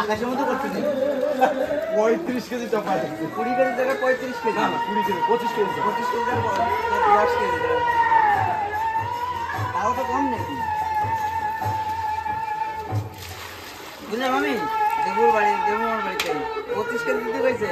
আকাশের মতো করতেছি 35 কেজি চাপা 20 কেজি জায়গায় 35 কেজি না 20 কেজি 25 কেজি 25 কেজি 10 কেজি তাও তো কম নাকি বুঝলাম আমি দেবুর বাড়িতে 25 কেজি দিতে হয়েছে